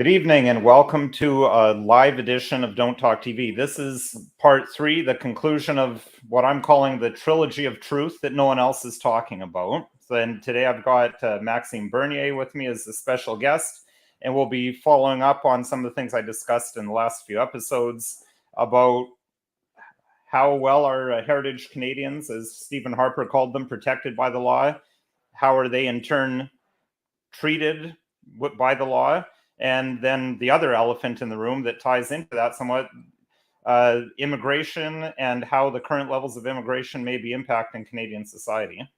Good evening and welcome to a live edition of Don't Talk TV. This is part 3, the conclusion of what I'm calling the trilogy of truth that no one else is talking about. And today I've got Maxime Bernier with me as a special guest, and we'll be following up on some of the things I discussed in the last few episodes about how well are heritage Canadians, as Stephen Harper called them, protected by the law. How are they in turn treated by the law? And then the other elephant in the room that ties into that somewhat, immigration and how the current levels of immigration may be impacting Canadian society.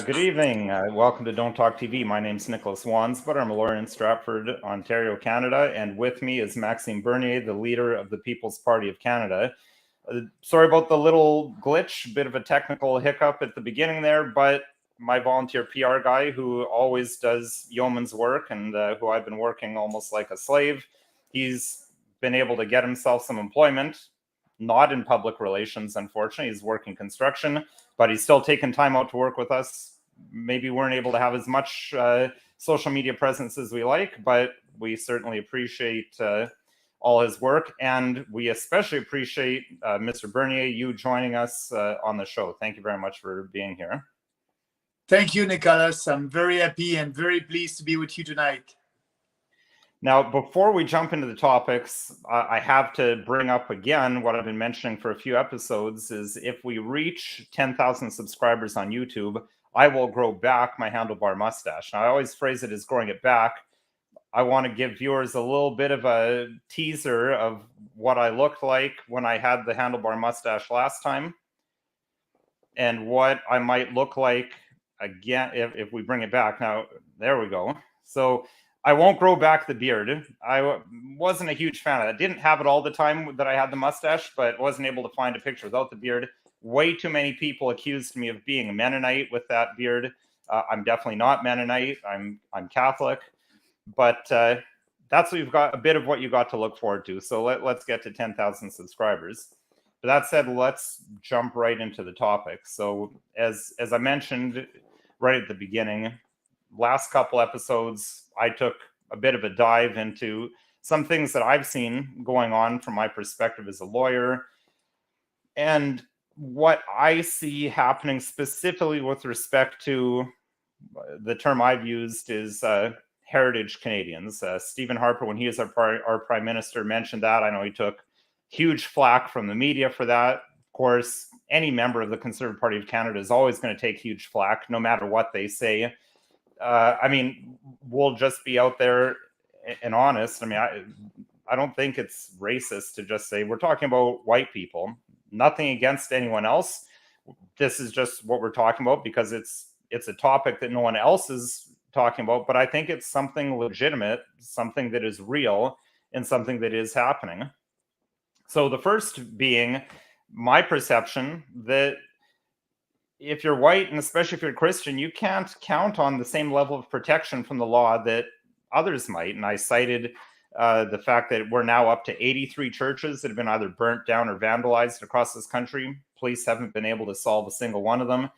Good evening. Welcome to Don't Talk TV. My name's Nicholas Wansbutt. I'm a lawyer in Stratford, Ontario, Canada. And with me is Maxime Bernier, the leader of the People's Party of Canada. Sorry about the little glitch, bit of a technical hiccup at the beginning there, but my volunteer PR guy who always does yeoman's work and who I've been working almost like a slave, he's been able to get himself some employment, not in public relations, unfortunately. He's working construction, but he's still taking time out to work with us. Maybe we weren't able to have as much social media presence as we like, but we certainly appreciate all his work. And we especially appreciate, Mr. Bernier, you joining us on the show. Thank you very much for being here. Thank you, Nicholas. I'm very happy and very pleased to be with you tonight. Now, before we jump into the topics, I have to bring up again what I've been mentioning for a few episodes is if we reach 10,000 subscribers on YouTube, I will grow back my handlebar mustache. Now, I always phrase it as growing it back. I want to give viewers a little bit of a teaser of what I looked like when I had the handlebar mustache last time and what I might look like again if we bring it back. Now, there we go. So I won't grow back the beard. I wasn't a huge fan of that. Didn't have it all the time that I had the mustache, but wasn't able to find a picture without the beard. Way too many people accused me of being a Mennonite with that beard. I'm definitely not Mennonite. I'm Catholic. But that's what you've got, a bit of what you got to look forward to. So let's get to 10,000 subscribers. But that said, let's jump right into the topic. So as I mentioned right at the beginning, last couple episodes, I took a bit of a dive into some things that I've seen going on from my perspective as a lawyer and what I see happening specifically with respect to the term I've used is heritage Canadians. Stephen Harper, when he was our prime minister, mentioned that. I know he took huge flack from the media for that. Of course, any member of the Conservative Party of Canada is always going to take huge flack, no matter what they say. I mean, we'll just be out there and honest. I mean, I don't think it's racist to just say we're talking about white people. Nothing against anyone else. This is just what we're talking about because it's a topic that no one else is talking about. But I think it's something legitimate, something that is real, and something that is happening. So the first being my perception that if you're white, and especially if you're Christian, you can't count on the same level of protection from the law that others might. And I cited the fact that we're now up to 83 churches that have been either burnt down or vandalized across this country. Police haven't been able to solve a single one of them.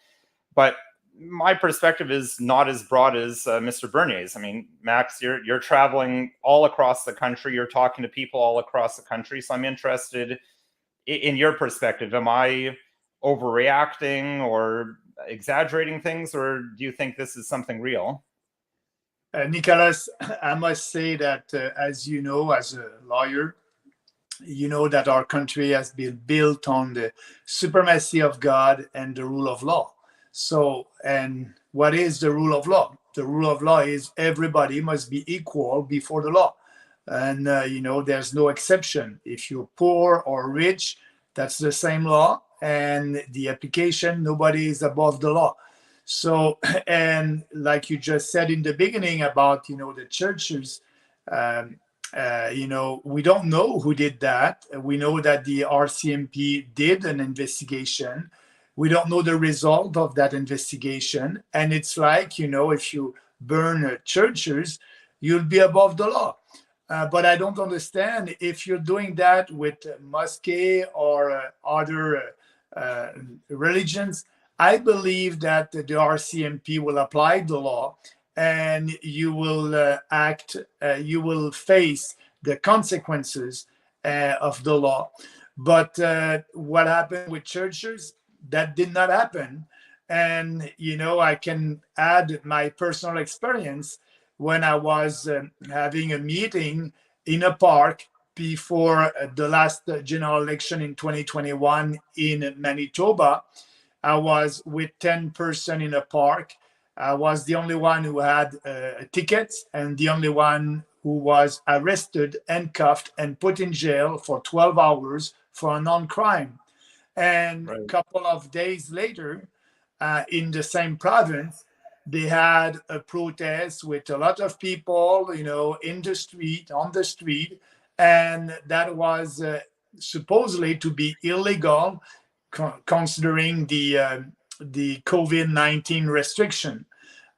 But my perspective is not as broad as Mr. Bernier's. I mean, Max, you're traveling all across the country. You're talking to people all across the country. So I'm interested in your perspective. Am I overreacting or exaggerating things, or do you think this is something real? Nicholas, I must say that as you know, as a lawyer, you know that our country has been built on the supremacy of God and the rule of law. So, and what is the rule of law? The rule of law is everybody must be equal before the law. And, you know, there's no exception. If you're poor or rich, that's the same law. And the application, nobody is above the law. So, and like you just said in the beginning about, you know, the churches, you know, we don't know who did that. We know that the RCMP did an investigation. We don't know the result of that investigation. And it's like, if you burn churches, you'll be above the law. But I don't understand if you're doing that with mosque or other religions. I believe that the RCMP will apply the law, and you will you will face the consequences of the law. But what happened with churches, that did not happen. And, I can add my personal experience when I was having a meeting in a park before the last general election in 2021 in Manitoba. I was with 10 persons in a park. I was the only one who had tickets and the only one who was arrested, handcuffed, and put in jail for 12 hours for a non-crime. And a couple of days later, in the same province, they had a protest with a lot of people, in the street, on the street, and that was supposedly to be illegal, considering the COVID-19 restriction.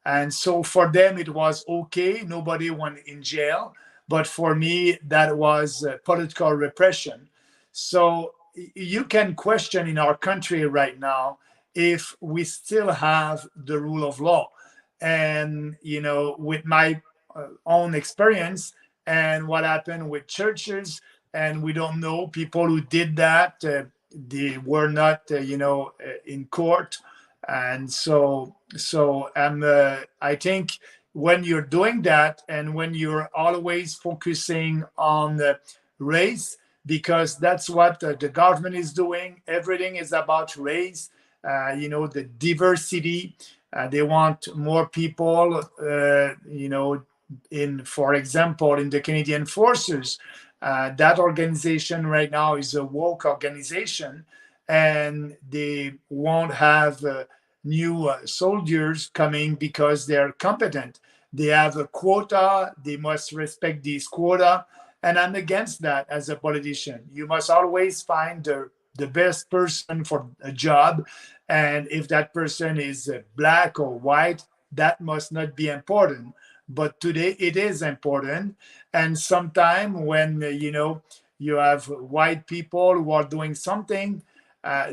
And so for them, it was okay. Nobody went in jail. But for me, that was political repression. So you can question in our country right now if we still have the rule of law. And, with my own experience and what happened with churches, and we don't know people who did that, they were not, in court. And so I think when you're doing that and when you're always focusing on the race, because that's what the government is doing, everything is about race, the diversity. They want more people, for example, in the Canadian Forces. That organization right now is a woke organization, and they won't have new soldiers coming because they're competent. They have a quota. They must respect these quota. And I'm against that as a politician. You must always find the best person for a job. And if that person is black or white, that must not be important. But today it is important. And sometime when, you have white people who are doing something,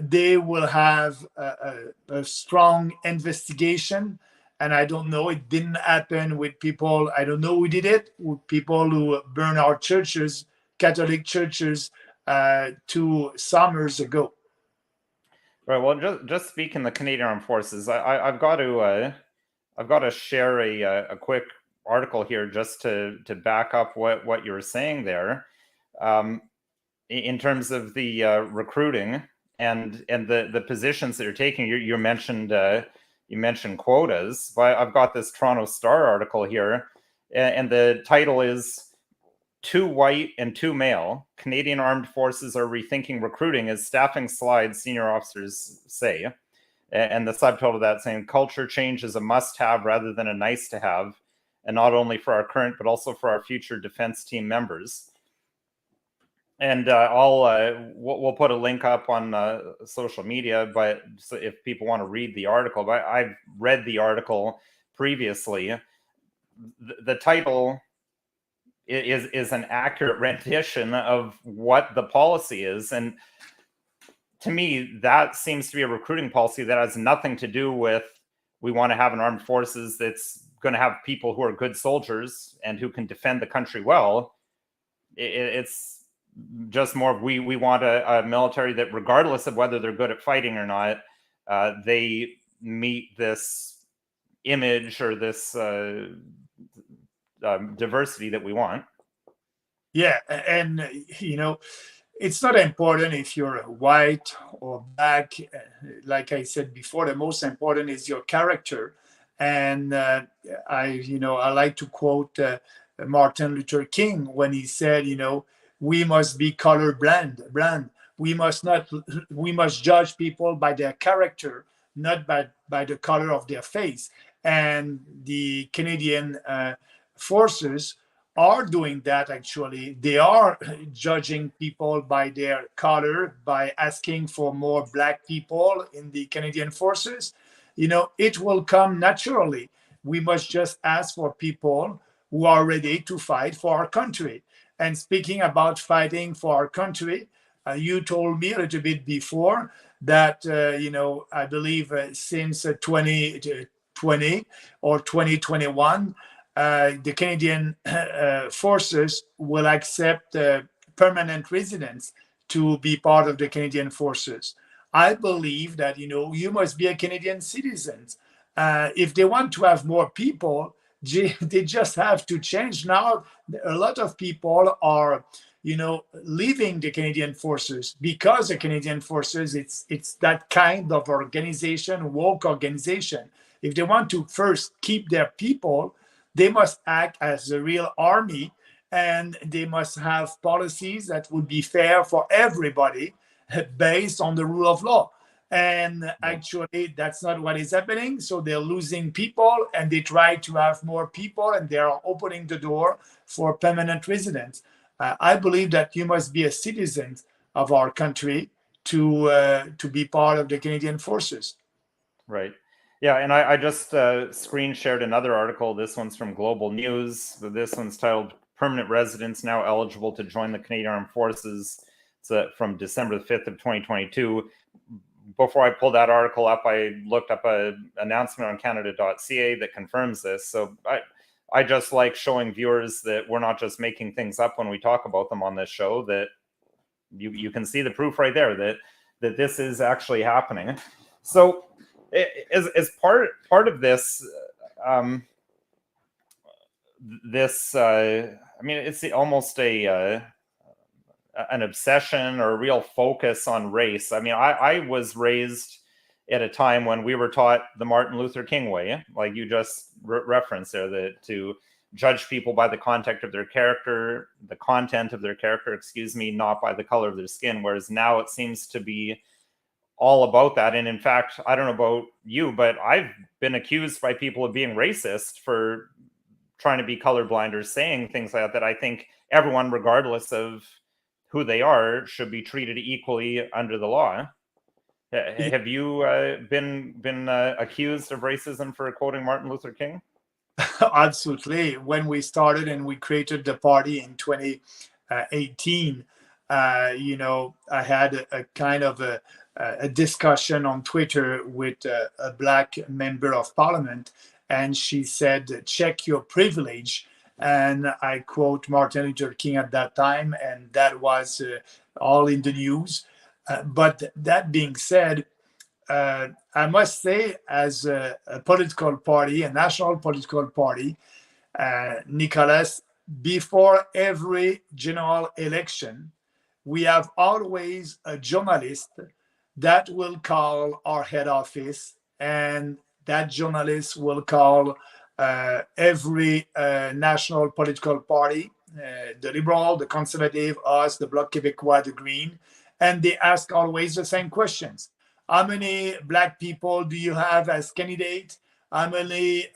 they will have a strong investigation. And I don't know, it didn't happen with people, I don't know who did it, with people who burn our churches, Catholic churches, 2 summers ago. Right. Well, just speaking the Canadian Armed Forces, I've got to share a quick article here just to back up what you were saying there, in terms of the recruiting and the positions that you're taking. You mentioned quotas. But I've got this Toronto Star article here, and the title is "Too White and Too Male. Canadian Armed Forces are rethinking recruiting as staffing slides, senior officers say." And the subtitle of that saying, "Culture change is a must-have rather than a nice-to-have, and not only for our current, but also for our future defense team members." And we'll put a link up on social media, but so if people want to read the article, but I've read the article previously. The title is an accurate rendition of what the policy is, and to me, that seems to be a recruiting policy that has nothing to do with we want to have an armed forces that's going to have people who are good soldiers and who can defend the country well. It's just more of we want a military that, regardless of whether they're good at fighting or not, they meet this image or this diversity that we want. Yeah, and it's not important if you're white or black. Like I said before, the most important is your character. And I like to quote Martin Luther King when he said, we must be colorblind. We must judge people by their character, not by the color of their face. And the Canadian forces are doing that. Actually, they are judging people by their color, by asking for more Black people in the Canadian Forces. It will come naturally. We must just ask for people who are ready to fight for our country. And speaking about fighting for our country, you told me a little bit before that, I believe since 2020 or 2021, the Canadian forces will accept permanent residents to be part of the Canadian forces. I believe that, you must be a Canadian citizen. If they want to have more people, they just have to change. Now, a lot of people are, leaving the Canadian forces because the Canadian forces, it's that kind of organization, woke organization. If they want to first keep their people, they must act as a real army, and they must have policies that would be fair for everybody based on the rule of law. And actually, that's not what is happening. So they're losing people, and they try to have more people, and they are opening the door for permanent residents. I believe that you must be a citizen of our country to be part of the Canadian Forces. Right. Yeah, and I just screen shared another article. This one's from Global News. This one's titled "Permanent Residents Now Eligible to Join the Canadian Armed Forces." It's from December 5th of 2022. Before I pulled that article up, I looked up an announcement on Canada.ca that confirms this. So I just like showing viewers that we're not just making things up when we talk about them on this show, that you can see the proof right there that this is actually happening. So as part of this, I mean, it's almost an obsession or a real focus on race. I mean, I was raised at a time when we were taught the Martin Luther King way, like you just referenced there, that to judge people by the content of their character, not by the color of their skin. Whereas now it seems to be all about that. And in fact, I don't know about you, but I've been accused by people of being racist for trying to be colorblind or saying things like that. I think everyone, regardless of who they are, should be treated equally under the law. Have you been accused of racism for quoting Martin Luther King? Absolutely. When we started and we created the party in 2018, I had a kind of a discussion on Twitter with a Black member of parliament, and she said, "Check your privilege." And I quote Martin Luther King at that time, and that was all in the news. But that being said, I must say, as a political party, a national political party, Nicholas, before every general election, we have always a journalist that will call our head office, and that journalist will call every national political party, the Liberal, the Conservative, us, the Bloc Québécois, the Green, and they ask always the same questions. How many Black people do you have as candidate? How many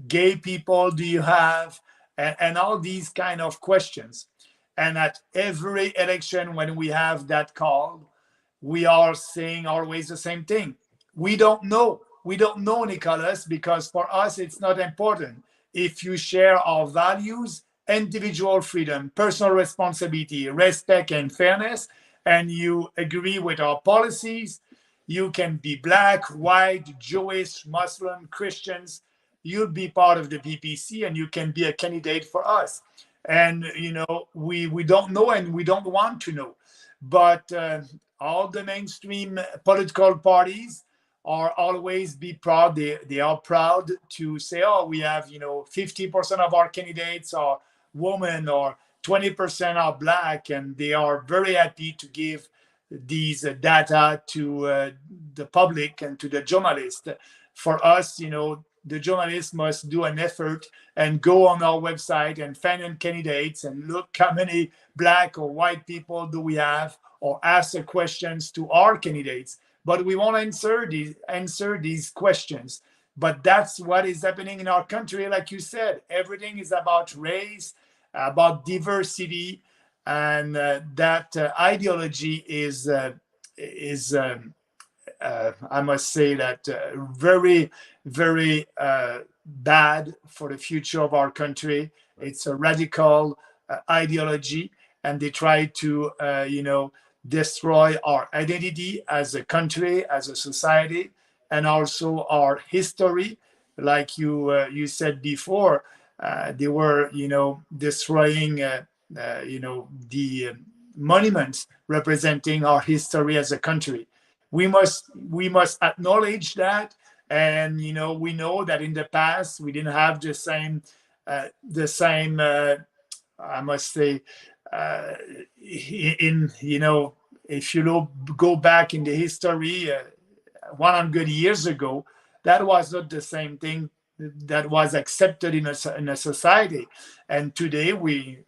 gay people do you have? And all these kind of questions. And at every election, when we have that call, we are saying always the same thing. We don't know. We don't know, Nicholas, because for us, it's not important. If you share our values, individual freedom, personal responsibility, respect, and fairness, and you agree with our policies, you can be Black, white, Jewish, Muslim, Christians. You'll be part of the PPC, and you can be a candidate for us. And, we don't know, and we don't want to know. But all the mainstream political parties are always be proud. They are proud to say, oh, we have, 50% of our candidates are women, or 20% are Black, and they are very happy to give these data to the public and to the journalists. For us, the journalists must do an effort and go on our website and find candidates and look how many Black or white people do we have, or ask the questions to our candidates. But we won't answer these questions But that's what is happening in our country. Like you said, everything is about race, about diversity, and that ideology is I must say that very, very bad for the future of our country. It's a radical ideology, and they try to, destroy our identity as a country, as a society, and also our history. Like you said before, they were, destroying, the monuments representing our history as a country. We must acknowledge that, and we know that in the past we didn't have the same I must say, in if you go back in the history 100 years ago, that was not the same thing that was accepted in a society. And today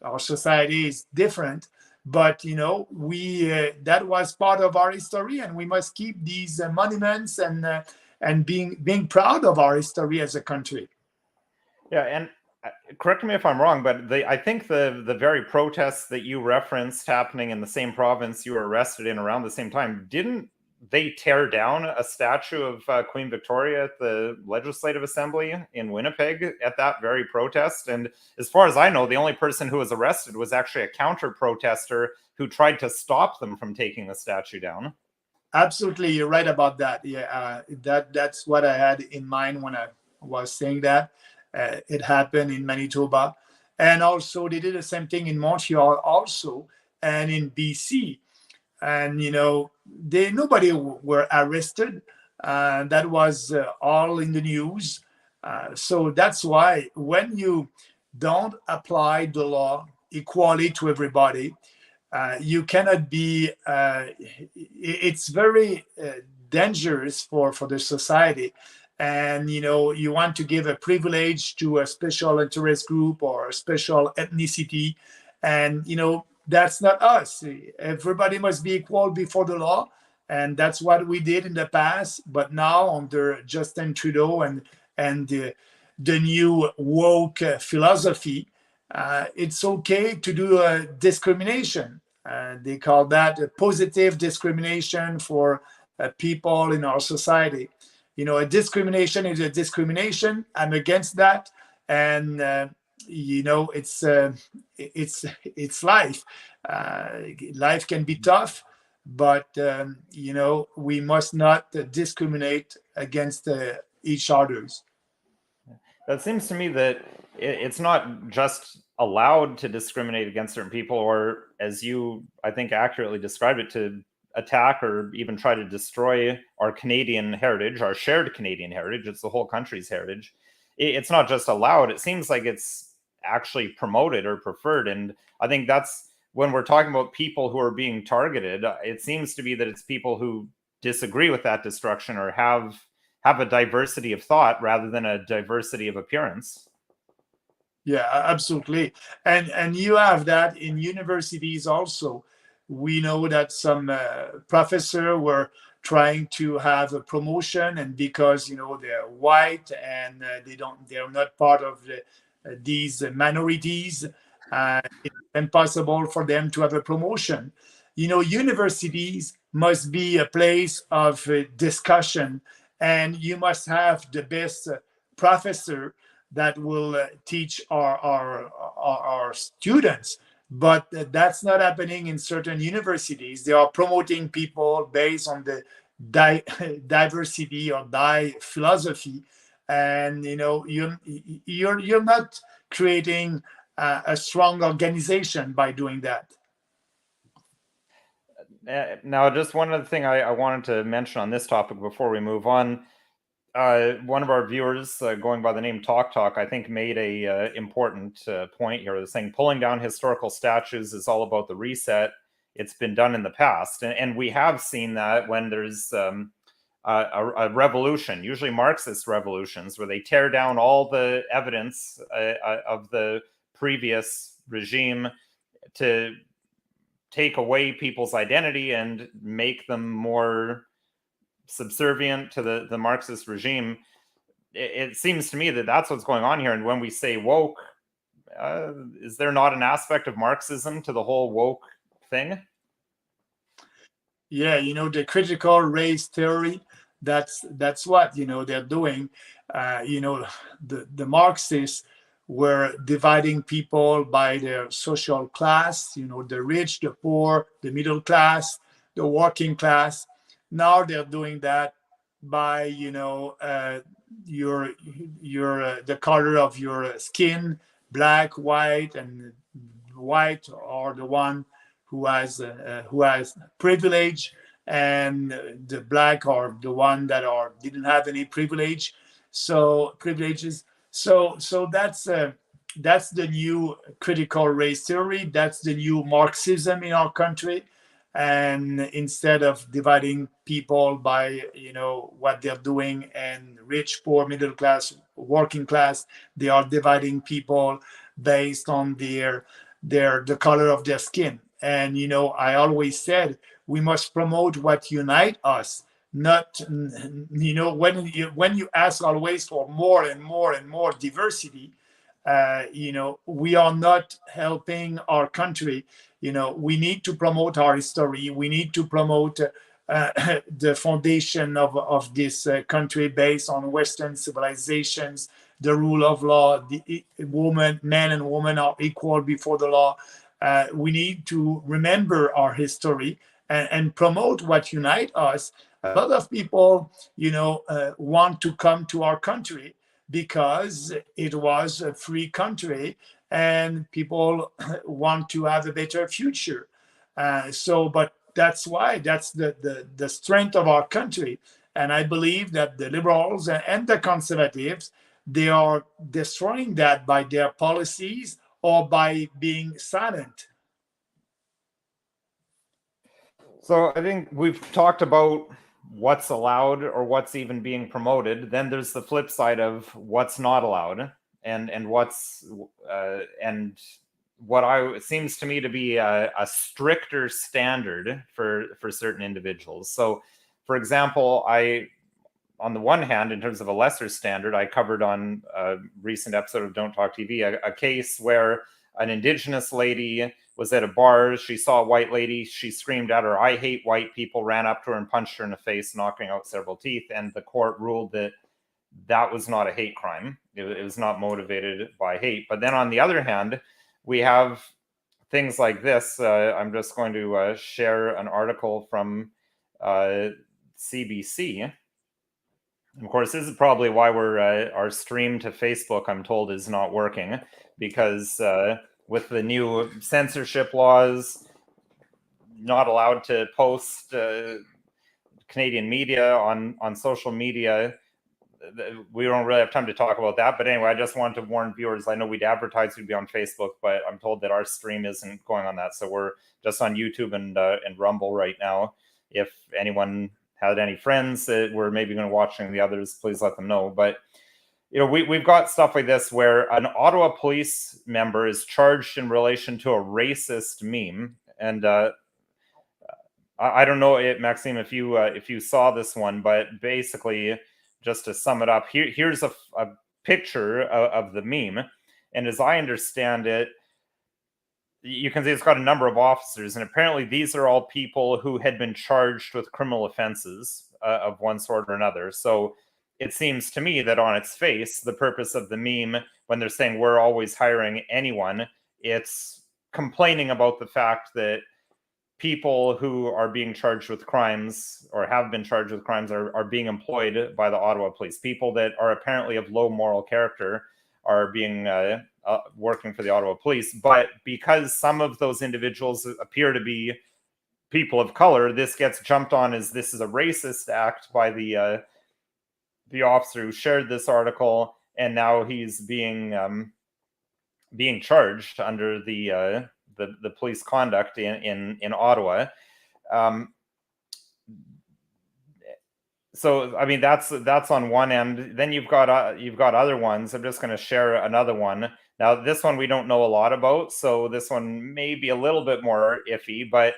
our society is different, but we that was part of our history, and we must keep these monuments, and being proud of our history as a country. Yeah, and correct me if I'm wrong, but I think the very protests that you referenced happening in the same province you were arrested in around the same time, didn't they tear down a statue of Queen Victoria at the Legislative Assembly in Winnipeg at that very protest? And as far as I know, the only person who was arrested was actually a counter-protester who tried to stop them from taking the statue down. Absolutely, you're right about that. Yeah, that's what I had in mind when I was saying that. It happened in Manitoba, and also they did the same thing in Montreal also, and in BC. And nobody were arrested. That was all in the news. So that's why when you don't apply the law equally to everybody, you cannot be. It's very dangerous for the society. And you want to give a privilege to a special interest group or a special ethnicity, and that's not us. Everybody must be equal before the law, and that's what we did in the past. But now under Justin Trudeau and the new woke philosophy, it's okay to do discrimination. They call that a positive discrimination for people in our society. A discrimination is a discrimination. I'm against that, and it's life. Life can be tough, but we must not discriminate against each others. That seems to me that it's not just allowed to discriminate against certain people, or as you, I think, accurately described it, to attack or even try to destroy our Canadian heritage, our shared Canadian heritage. It's the whole country's heritage. It's not just allowed. It seems like it's actually promoted or preferred. And I think that's when we're talking about people who are being targeted, it seems to be that it's people who disagree with that destruction or have a diversity of thought rather than a diversity of appearance. Yeah, absolutely. And you have that in universities also. We know that some professors were trying to have a promotion, and because they're white and they're not part of these minorities, it's impossible for them to have a promotion. Universities must be a place of discussion, and you must have the best professor that will teach our students. But that's not happening in certain universities. They are promoting people based on the diversity or philosophy, and you're not creating a strong organization by doing that. Now, just one other thing I wanted to mention on this topic before we move on. One of our viewers, going by the name Talk, I think made a important point here. They're saying pulling down historical statues is all about the reset. It's been done in the past, and we have seen that when there's a revolution, usually Marxist revolutions, where they tear down all the evidence of the previous regime to take away people's identity and make them more subservient to the Marxist regime. it seems to me that that's what's going on here. And when we say woke, is there not an aspect of Marxism to the whole woke thing? Yeah, the critical race theory, that's what they're doing. The Marxists were dividing people by their social class, the rich, the poor, the middle class, the working class. Now they're doing that by the color of your skin, black, white, and white are the one who has privilege, and the black are the one that didn't have any privileges. So that's the new critical race theory. That's the new Marxism in our country. And instead of dividing people by what they're doing, and rich, poor, middle class, working class, they are dividing people based on the color of their skin. And I always said we must promote what unite us, not when you ask always for more and more and more diversity, we are not helping our country. We need to promote our history. We need to promote the foundation of this country based on Western civilizations, the rule of law, the men and women are equal before the law. We need to remember our history and promote what unites us. A lot of people, want to come to our country because it was a free country and people want to have a better future. But that's why that's the strength of our country. And I believe that the liberals and the conservatives, they are destroying that by their policies or by being silent. So I think we've talked about what's allowed or what's even being promoted. Then there's the flip side of what's not allowed, and what's and what it seems to me to be a stricter standard for certain individuals. So, for example, on the one hand, in terms of a lesser standard, I covered on a recent episode of Don't Talk TV a case where an Indigenous lady was at a bar. She saw a white lady. She screamed at her, "I hate white people," ran up to her and punched her in the face, knocking out several teeth. And the court ruled that that was not a hate crime. It was not motivated by hate. But then on the other hand, we have things like this. I'm just going to share an article from CBC. Of course, this is probably why our stream to Facebook, I'm told, is not working, because with the new censorship laws, not allowed to post Canadian media on social media. We don't really have time to talk about that. But anyway, I just wanted to warn viewers. I know we'd advertise we'd be on Facebook, but I'm told that our stream isn't going on that. So we're just on YouTube and Rumble right now. If anyone had any friends that were maybe going to watching the others, please let them know. But we've got stuff like this where an Ottawa police member is charged in relation to a racist meme. And I don't know, Maxime, if you saw this one, but basically, just to sum it up, here's a picture of the meme. And as I understand it, you can see it's got a number of officers, and apparently these are all people who had been charged with criminal offenses of one sort or another. So it seems to me that on its face, the purpose of the meme, when they're saying we're always hiring anyone, it's complaining about the fact that people who are being charged with crimes or have been charged with crimes are being employed by the Ottawa police. People that are apparently of low moral character are being working for the Ottawa police. But because some of those individuals appear to be people of color, this gets jumped on as this is a racist act by the officer who shared this article, and now he's being charged under the police conduct in Ottawa. So I mean that's on one end. Then you've got other ones. I'm just going to share another one. Now this one we don't know a lot about, so this one may be a little bit more iffy. But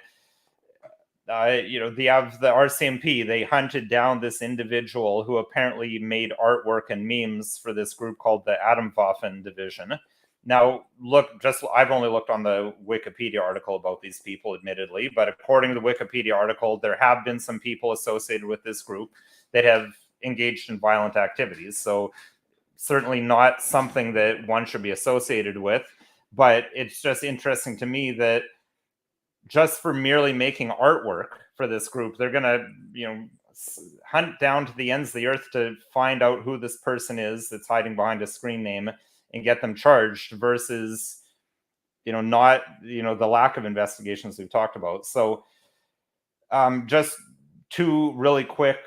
the RCMP, they hunted down this individual who apparently made artwork and memes for this group called the Atomwaffen Division. Now, I've only looked on the Wikipedia article about these people, admittedly, but according to the Wikipedia article, there have been some people associated with this group that have engaged in violent activities. So certainly not something that one should be associated with, but it's just interesting to me that just for merely making artwork for this group, they're going to, hunt down to the ends of the earth to find out who this person is that's hiding behind a screen name and get them charged versus, not, the lack of investigations we've talked about. So just two really quick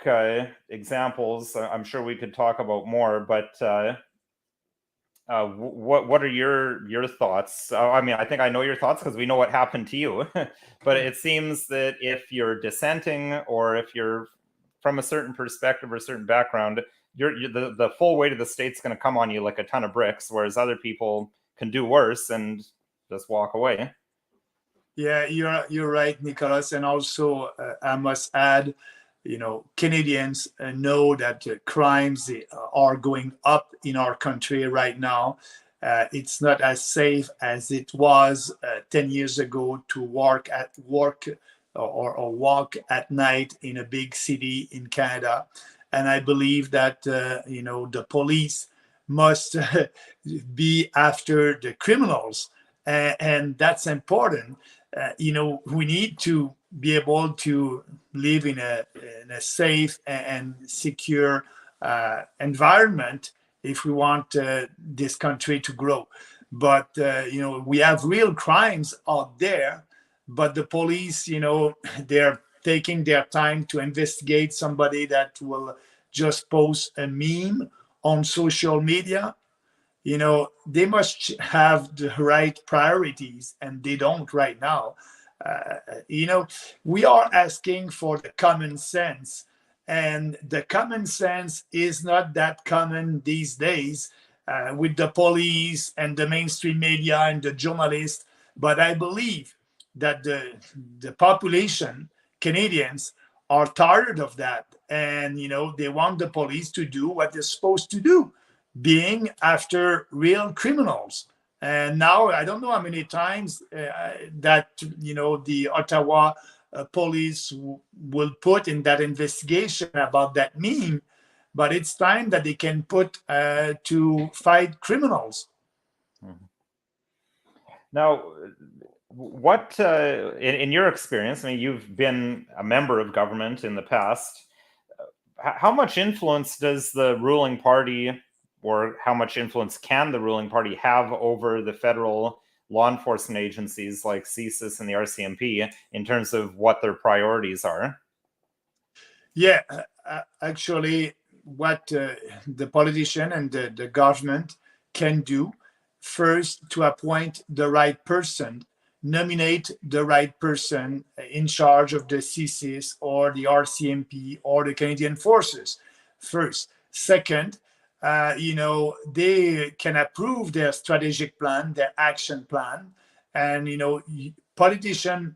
examples. I'm sure we could talk about more, but what are your thoughts? I think I know your thoughts because we know what happened to you. But it seems that if you're dissenting or if you're from a certain perspective or a certain background, the full weight of the state's going to come on you like a ton of bricks, whereas other people can do worse and just walk away. Yeah, you're right, Nicholas. And also, I must add, Canadians know that crimes are going up in our country right now. It's not as safe as it was 10 years ago to work or walk at night in a big city in Canada. And I believe that, the police must be after the criminals. And that's important. We need to be able to live in a safe and secure environment if we want this country to grow. But, we have real crimes out there, but the police, they're taking their time to investigate somebody that will just post a meme on social media. They must have the right priorities, and they don't right now. We are asking for the common sense, and the common sense is not that common these days with the police and the mainstream media and the journalists. But I believe that the population, Canadians, are tired of that, and they want the police to do what they're supposed to do, being after real criminals. And now I don't know how many times that the Ottawa police will put in that investigation about that meme, but it's time that they can put to fight criminals. Now, what in your experience, you've been a member of government in the past, how much influence does the ruling party, or how much influence can the ruling party have over the federal law enforcement agencies like CSIS and the RCMP in terms of what their priorities are? Yeah, actually, what the politician and the government can do, first, to appoint the right person, nominate the right person in charge of the CSIS or the RCMP or the Canadian Forces, first. Second, they can approve their strategic plan, their action plan, and politicians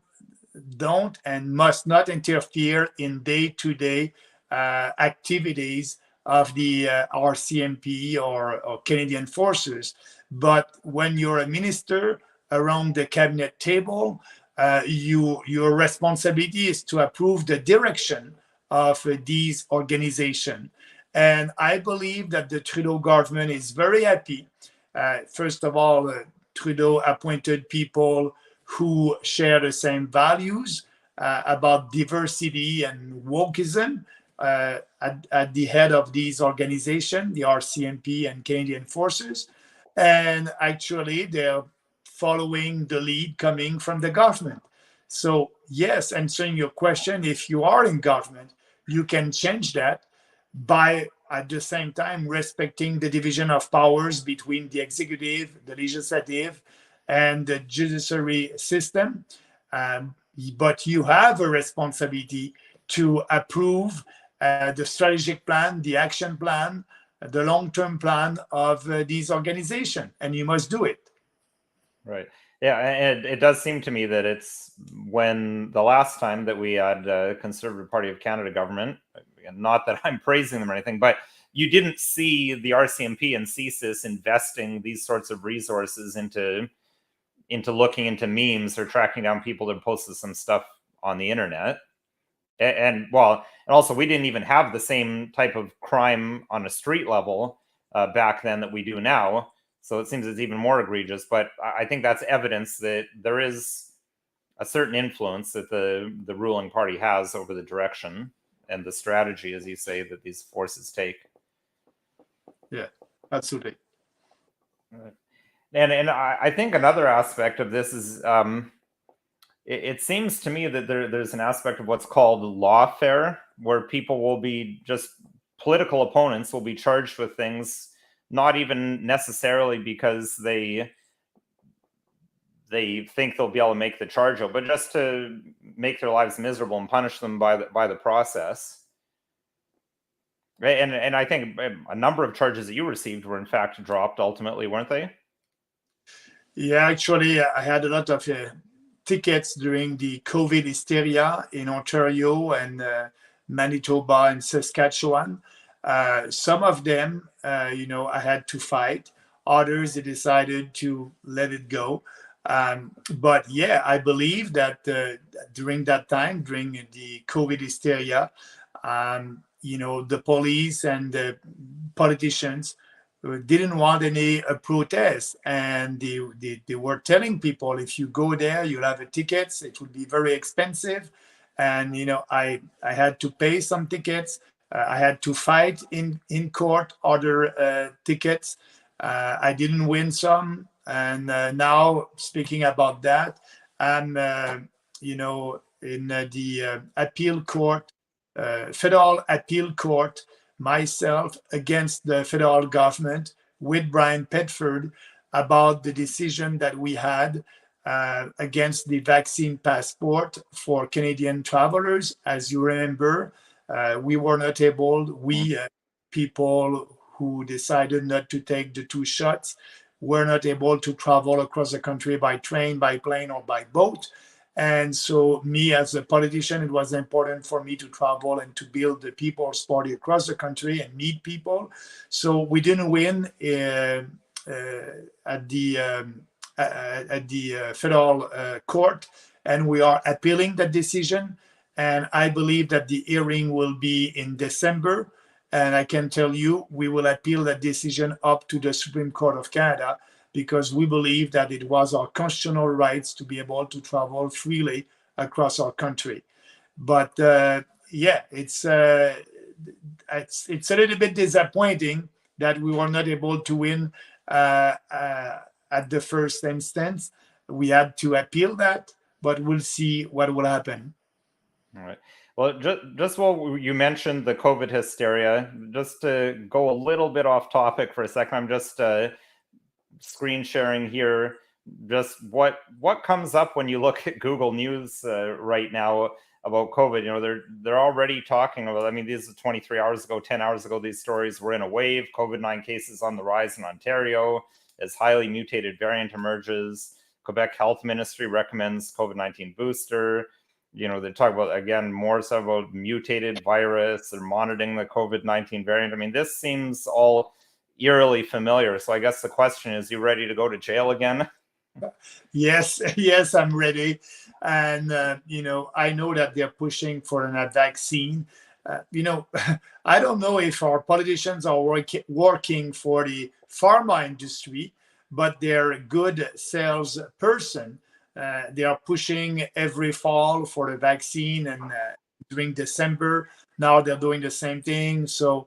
don't and must not interfere in day-to-day activities of the RCMP or Canadian Forces. But when you're a minister around the cabinet table, your responsibility is to approve the direction of these organizations. And I believe that the Trudeau government is very happy. First of all, Trudeau appointed people who share the same values about diversity and wokeism at the head of these organizations, the RCMP and Canadian Forces. And actually, they're following the lead coming from the government. So, yes, answering your question, if you are in government, you can change that by at the same time respecting the division of powers between the executive, the legislative, and the judiciary system. But you have a responsibility to approve the strategic plan, the action plan, the long-term plan of these organizations, and you must do it. Right. Yeah, and it does seem to me that it's when the last time that we had a Conservative Party of Canada government, not that I'm praising them or anything, but you didn't see the RCMP and CSIS investing these sorts of resources into looking into memes or tracking down people that posted some stuff on the internet. And well, and also we didn't even have the same type of crime on a street level back then that we do now. So it seems it's even more egregious. But I think that's evidence that there is a certain influence that the ruling party has over the direction and the strategy, as you say, that these forces take. Yeah, absolutely. And I think another aspect of this is it seems to me that there's an aspect of what's called lawfare, where people will be just political opponents will be charged with things not even necessarily because they think they'll be able to make the charge out, but just to make their lives miserable and punish them by the process. And I think a number of charges that you received were in fact dropped ultimately, weren't they? Yeah, actually, I had a lot of tickets during the COVID hysteria in Ontario and Manitoba and Saskatchewan. Some of them, I had to fight. Others, they decided to let it go. But yeah, I believe that during that time, during the COVID hysteria, the police and the politicians didn't want any protest, and they were telling people, if you go there, you'll have a tickets. It will be very expensive, and I had to pay some tickets. I had to fight in court other tickets. I didn't win some, and now speaking about that, I'm in the appeal court, federal appeal court, myself against the federal government with Brian Petford about the decision that we had against the vaccine passport for Canadian travelers. As you remember, we were not able, people who decided not to take the 2 shots, were not able to travel across the country by train, by plane, or by boat. And so me as a politician, it was important for me to travel and to build the People's Party across the country and meet people. So we didn't win at the federal court, and we are appealing that decision. And I believe that the hearing will be in December. And I can tell you, we will appeal that decision up to the Supreme Court of Canada, because we believe that it was our constitutional rights to be able to travel freely across our country. But yeah, it's a little bit disappointing that we were not able to win at the first instance. We had to appeal that, but we'll see what will happen. All right. Well, just while you mentioned the COVID hysteria, just to go a little bit off topic for a second, I'm just screen sharing here. Just what comes up when you look at Google News right now about COVID? They're already talking about. I mean, these are 23 hours ago, 10 hours ago. These stories were in a wave. COVID-19 cases on the rise in Ontario as highly mutated variant emerges. Quebec Health Ministry recommends COVID-19 booster. They talk about, again, more so about mutated virus. They're monitoring the COVID-19 variant. I mean, this seems all eerily familiar. So I guess the question is, you ready to go to jail again? Yes, I'm ready. And, I know that they're pushing for a vaccine. I don't know if our politicians are working for the pharma industry, but they're a good salesperson. They are pushing every fall for the vaccine, and during December, now they're doing the same thing. So,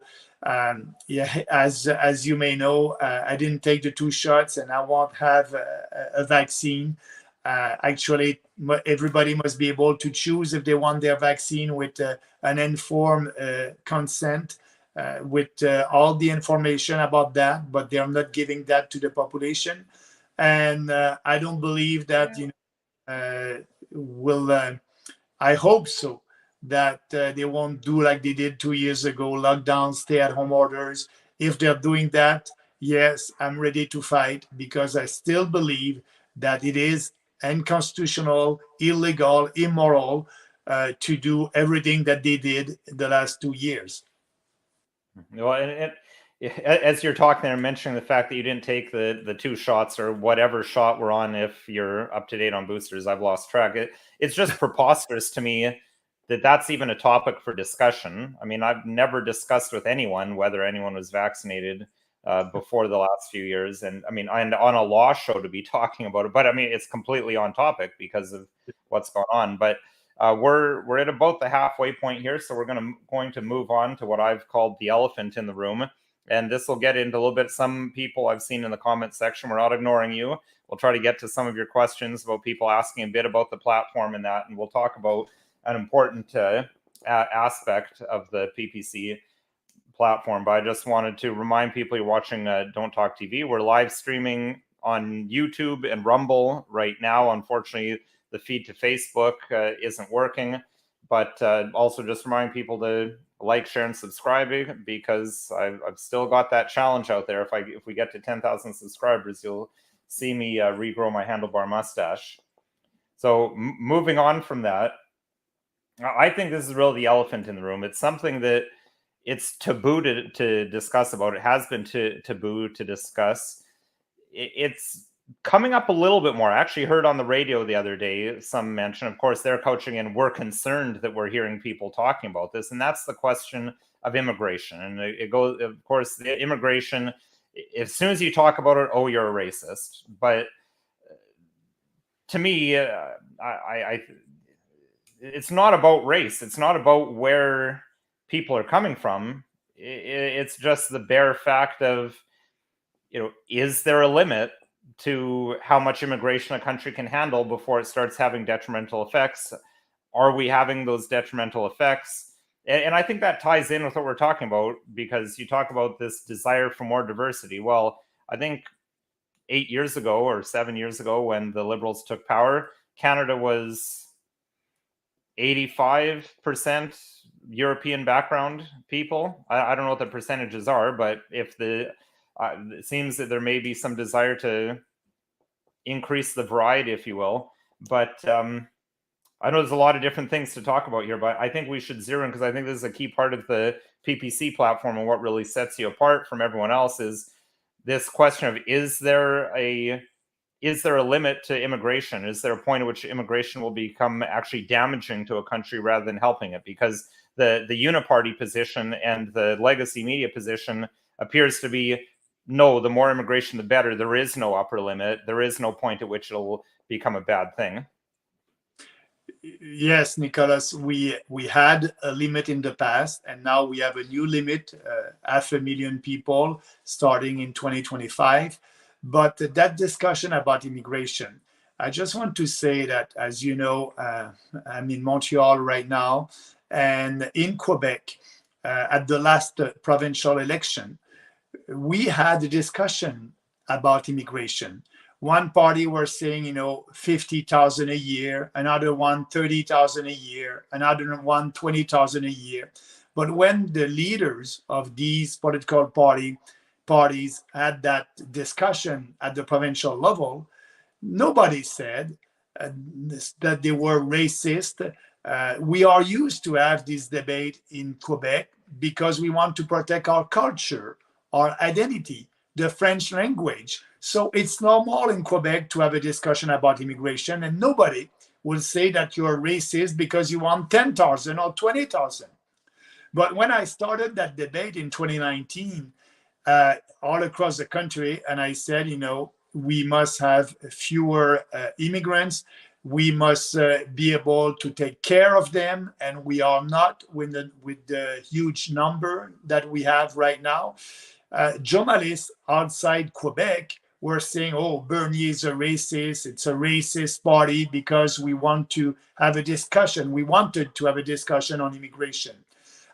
yeah, as you may know, I didn't take the 2 shots, and I won't have a vaccine. Actually, everybody must be able to choose if they want their vaccine with an informed consent, with all the information about that, but they're not giving that to the population. And I don't believe that I hope so, that they won't do like they did 2 years ago, lockdown, stay-at-home orders. If they're doing that, yes, I'm ready to fight, because I still believe that it is unconstitutional, illegal, immoral to do everything that they did the last 2 years. Well, as you're talking there, mentioning the fact that you didn't take the 2 shots or whatever shot we're on, if you're up to date on boosters, I've lost track. It's just preposterous to me that that's even a topic for discussion. I mean, I've never discussed with anyone whether anyone was vaccinated before the last few years. And I mean, and on a law show to be talking about it, but I mean, it's completely on topic because of what's going on. But we're at about the halfway point here, so we're going to move on to what I've called the elephant in the room. And this will get into a little bit. Some people I've seen in the comment section, we're not ignoring you. We'll try to get to some of your questions about people asking a bit about the platform and that, and we'll talk about an important aspect of the PPC platform. But I just wanted to remind people you're watching Don't Talk TV. We're live streaming on YouTube and Rumble right now. Unfortunately, the feed to Facebook isn't working, but also just remind people to like, share, and subscribe, because I've still got that challenge out there. If we get to 10,000 subscribers, you'll see me regrow my handlebar mustache. So moving on from that, I think this is really the elephant in the room. It's something that it's taboo to discuss about. It has been taboo to discuss. It's coming up a little bit more. I actually heard on the radio the other day some mention, of course, they're coaching and we're concerned that we're hearing people talking about this. And that's the question of immigration. And it goes, of course, the immigration, as soon as you talk about it, oh, you're a racist. But to me, it's not about race. It's not about where people are coming from. It's just the bare fact of, is there a limit to how much immigration a country can handle before it starts having detrimental effects? Are we having those detrimental effects? And I think that ties in with what we're talking about, because you talk about this desire for more diversity. Well, I think 8 years ago or 7 years ago, when the Liberals took power, Canada was 85% European background people. I don't know what the percentages are, but if it seems that there may be some desire to increase the variety, if you will. But I know there's a lot of different things to talk about here, but I think we should zero in, because I think this is a key part of the PPC platform, and what really sets you apart from everyone else is this question of, is there a limit to immigration? Is there a point at which immigration will become actually damaging to a country rather than helping it? Because the uniparty position and the legacy media position appears to be, no, the more immigration, the better. There is no upper limit. There is no point at which it'll become a bad thing. Yes, Nicholas, we had a limit in the past, and now we have a new limit, 500,000 people starting in 2025. But that discussion about immigration, I just want to say that, as you know, I'm in Montreal right now, and in Quebec, at the last provincial election, we had a discussion about immigration. One party were saying, 50,000 a year, another one 30,000 a year, another one 20,000 a year. But when the leaders of these political parties had that discussion at the provincial level, nobody said that they were racist. We are used to have this debate in Quebec because we want to protect our culture, our identity, the French language. So it's normal in Quebec to have a discussion about immigration, and nobody will say that you're racist because you want 10,000 or 20,000. But when I started that debate in 2019, all across the country, and I said, we must have fewer immigrants. We must be able to take care of them, and we are not with the huge number that we have right now. Journalists outside Quebec were saying, oh, Bernier is a racist. It's a racist party because we want to have a discussion. We wanted to have a discussion on immigration.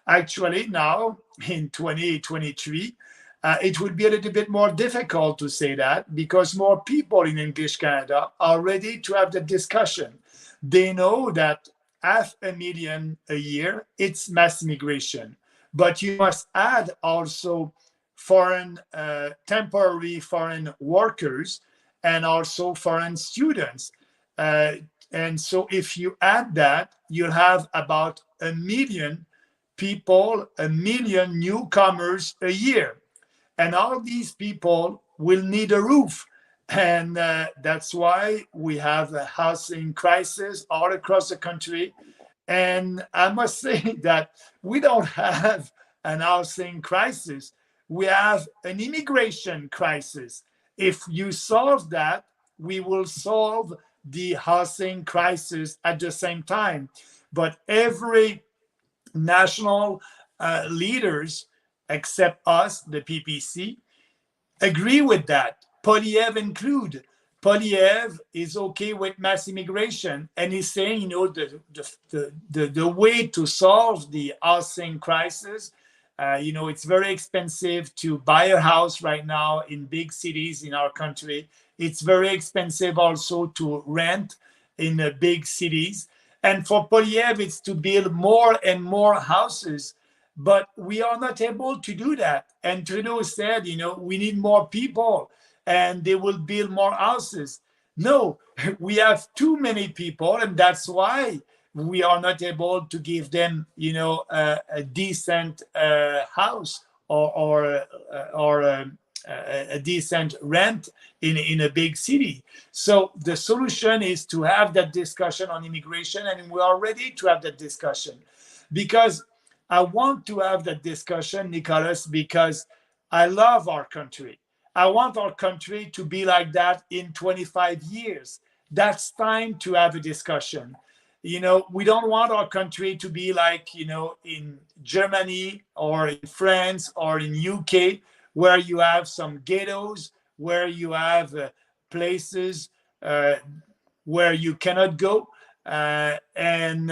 Actually, now in 2023, it would be a little bit more difficult to say that, because more people in English Canada are ready to have the discussion. They know that 500,000 a year, it's mass immigration. But you must add also temporary foreign workers, and also foreign students. And so if you add that, you'll have about 1 million people, 1 million newcomers a year. And all these people will need a roof. And that's why we have a housing crisis all across the country. And I must say that we don't have an housing crisis. We have an immigration crisis. If you solve that, we will solve the housing crisis at the same time. But every national leaders, except us, the PPC, agree with that. Polyev include. Polyev is okay with mass immigration, and he's saying, the way to solve the housing crisis, it's very expensive to buy a house right now in big cities in our country. It's very expensive also to rent in big cities. And for Polyev, it's to build more and more houses. But we are not able to do that. And Trudeau said, we need more people and they will build more houses. No, we have too many people, and that's why we are not able to give them, a decent house or a decent rent in a big city. So the solution is to have that discussion on immigration, and we are ready to have that discussion. Because I want to have that discussion, Nicholas, because I love our country. I want our country to be like that in 25 years. That's time to have a discussion. We don't want our country to be like, in Germany or in France or in UK, where you have some ghettos, where you have places where you cannot go. And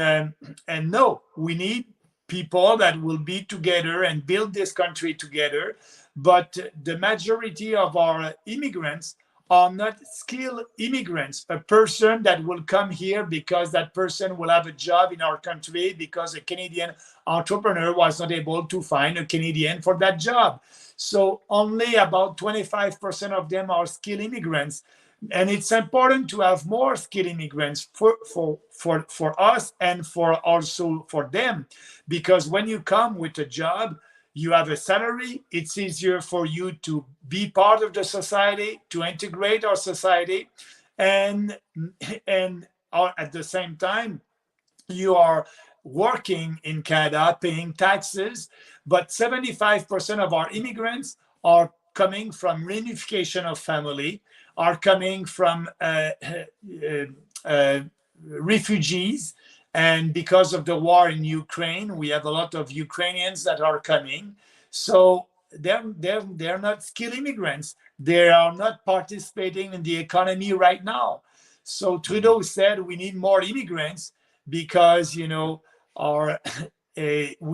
no, we need people that will be together and build this country together. But the majority of our immigrants are not skilled immigrants. A person that will come here because that person will have a job in our country because a Canadian entrepreneur was not able to find a Canadian for that job. So only about 25% of them are skilled immigrants. And it's important to have more skilled immigrants for us and for also for them, because when you come with a job, you have a salary. It's easier for you to be part of the society, to integrate our society, and at the same time, you are working in Canada, paying taxes. But 75% of our immigrants are coming from reunification of family, are coming from refugees. And because of the war in Ukraine, we have a lot of Ukrainians that are coming. So they're not skilled immigrants. They are not participating in the economy right now. So Trudeau said we need more immigrants because, we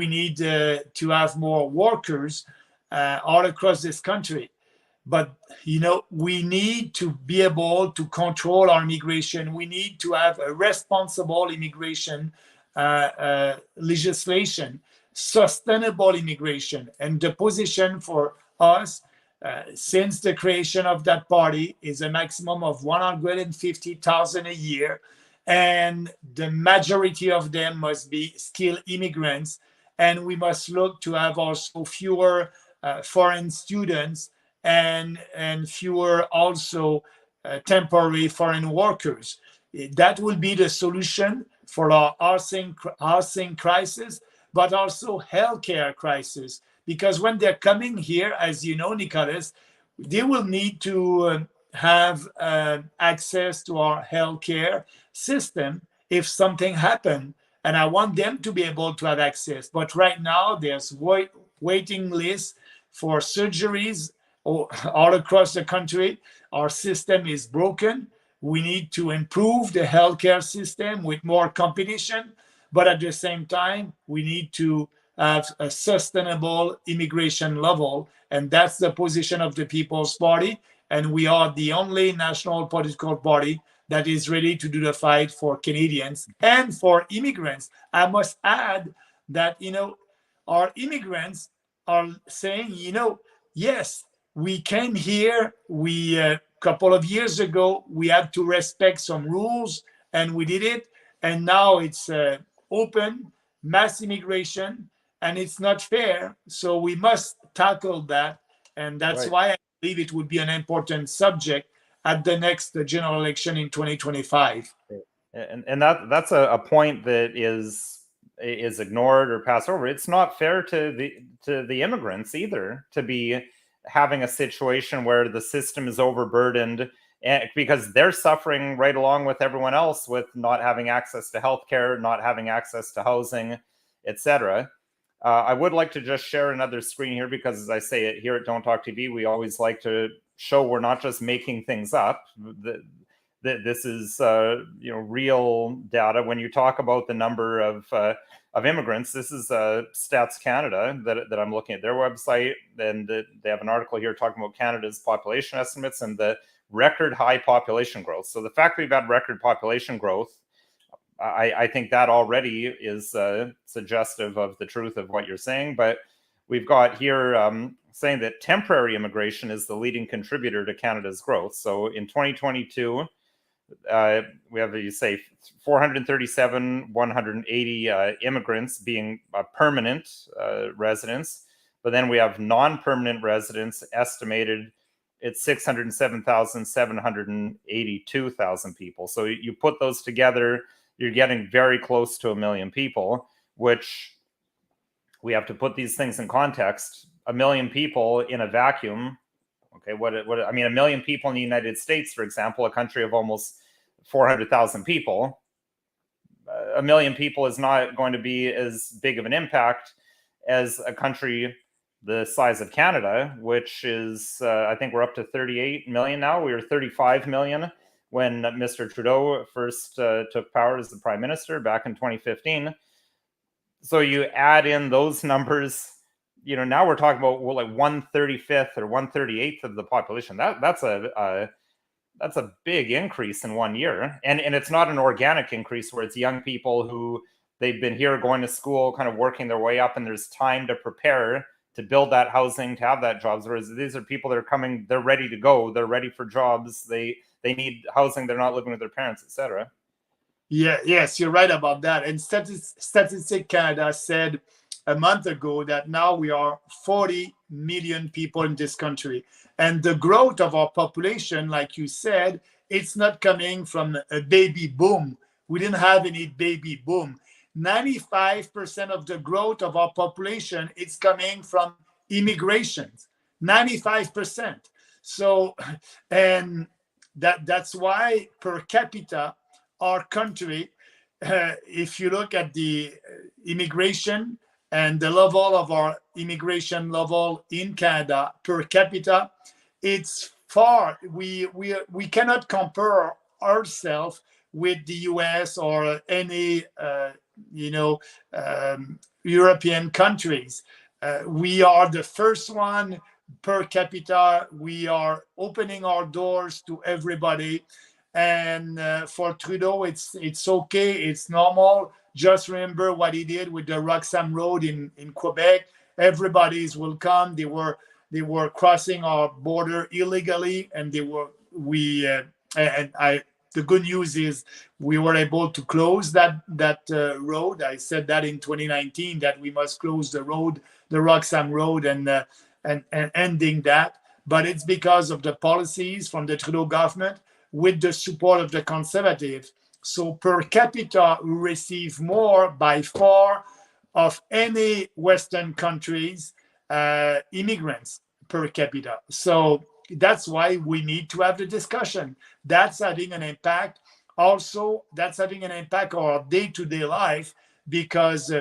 need to have more workers all across this country. But, we need to be able to control our immigration. We need to have a responsible immigration legislation, sustainable immigration. And the position for us, since the creation of that party, is a maximum of 150,000 a year. And the majority of them must be skilled immigrants. And we must look to have also fewer foreign students and fewer also temporary foreign workers. That will be the solution for our housing crisis, but also healthcare crisis. Because when they're coming here, as you know, Nicholas, they will need to have access to our healthcare system if something happened. And I want them to be able to have access. But right now, there's waiting lists for surgeries all across the country. Our system is broken. We need to improve the healthcare system with more competition, but at the same time, we need to have a sustainable immigration level, and that's the position of the People's Party. And we are the only national political party that is ready to do the fight for Canadians and for immigrants. I must add that, our immigrants are saying, yes, we came here, we couple of years ago, we had to respect some rules, and we did it. And now it's open, mass immigration, and it's not fair. So we must tackle that. And that's why I believe it would be an important subject at the next general election in 2025. And that's a point that is ignored or passed over. It's not fair to the immigrants either to be having a situation where the system is overburdened, because they're suffering right along with everyone else with not having access to healthcare, not having access to housing, etc. I would like to just share another screen here because, as I say it here at Don't Talk TV, we always like to show we're not just making things up. This is real data. When you talk about the number of immigrants, this is Stats Canada that I'm looking at their website, and they have an article here talking about Canada's population estimates and the record high population growth. So the fact that we've had record population growth, I think that already is suggestive of the truth of what you're saying. But we've got here saying that temporary immigration is the leading contributor to Canada's growth. So in 2022, we have, you say, 437, 180 immigrants being permanent residents, but then we have non-permanent residents estimated at 607,782,000 people. So you put those together, you're getting very close to 1 million people, which we have to put these things in context. 1 million people in a vacuum. Okay, what I mean, 1 million people in the United States, for example, a country of almost 400,000 people, 1 million people is not going to be as big of an impact as a country the size of Canada, which is, I think we're up to 38 million now. We were 35 million when Mr. Trudeau first took power as the Prime Minister back in 2015. So you add in those numbers, now we're talking about like 1/35th or 1/38th of the population. That's a big increase in 1 year. And it's not an organic increase where it's young people who they've been here going to school, kind of working their way up, and there's time to prepare to build that housing, to have that jobs. Whereas these are people that are coming, they're ready to go, they're ready for jobs, they need housing, they're not living with their parents, etc. Yes, you're right about that. And Statistics Canada said a month ago that now we are 40 million people in this country. And the growth of our population, like you said, it's not coming from a baby boom. We didn't have any baby boom. 95% of the growth of our population, it's coming from immigration. 95%. So, and that's why per capita, our country, if you look at the immigration and the level of our immigration level in Canada per capita, it's far. We cannot compare ourselves with the US or any European countries. We are the first one per capita. We are opening our doors to everybody. And for Trudeau, it's okay, it's normal. Just remember what he did with the Roxham Road in Quebec. Everybody's welcome. They were crossing our border illegally, and the good news is we were able to close that road. I said that in 2019 that we must close the road, the Roxham Road, and ending that. But it's because of the policies from the Trudeau government with the support of the Conservatives. So per capita, we receive more by far of any Western countries immigrants per capita. So that's why we need to have the discussion. That's having an impact. Also, that's having an impact on our day-to-day life because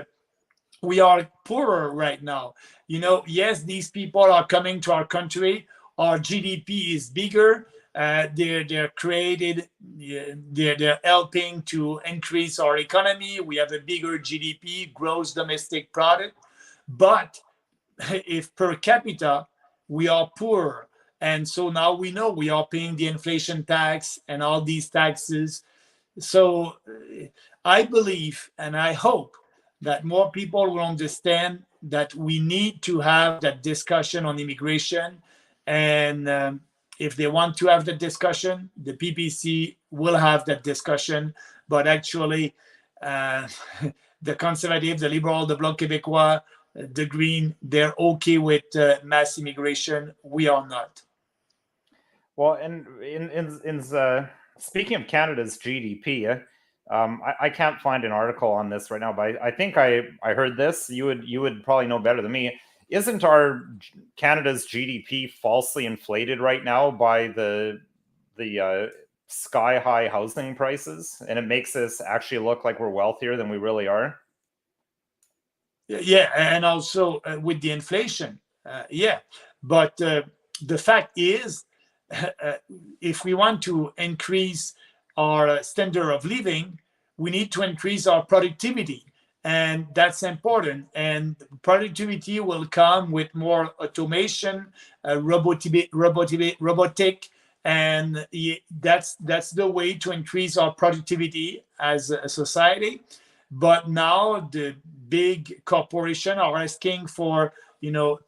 we are poorer right now. Yes, these people are coming to our country. Our GDP is bigger. They're created. They're helping to increase our economy. We have a bigger GDP, gross domestic product. But if per capita we are poor, and so now we know we are paying the inflation tax and all these taxes. So I believe and I hope that more people will understand that we need to have that discussion on immigration, and if they want to have the discussion, the PPC will have that discussion. But actually, the Conservative, the Liberal, the Bloc Québécois, the Green, they're okay with mass immigration. We are not. Well, and in speaking of Canada's GDP, I can't find an article on this right now, but I think I heard this. You would probably know better than me. Isn't our Canada's GDP falsely inflated right now by the sky high housing prices, and it makes us actually look like we're wealthier than we really are? Yeah, and also with the inflation, yeah. But the fact is, if we want to increase our standard of living, we need to increase our productivity, and that's important. And productivity will come with more automation, robotic, and that's the way to increase our productivity as a society. But now the big corporations are asking for,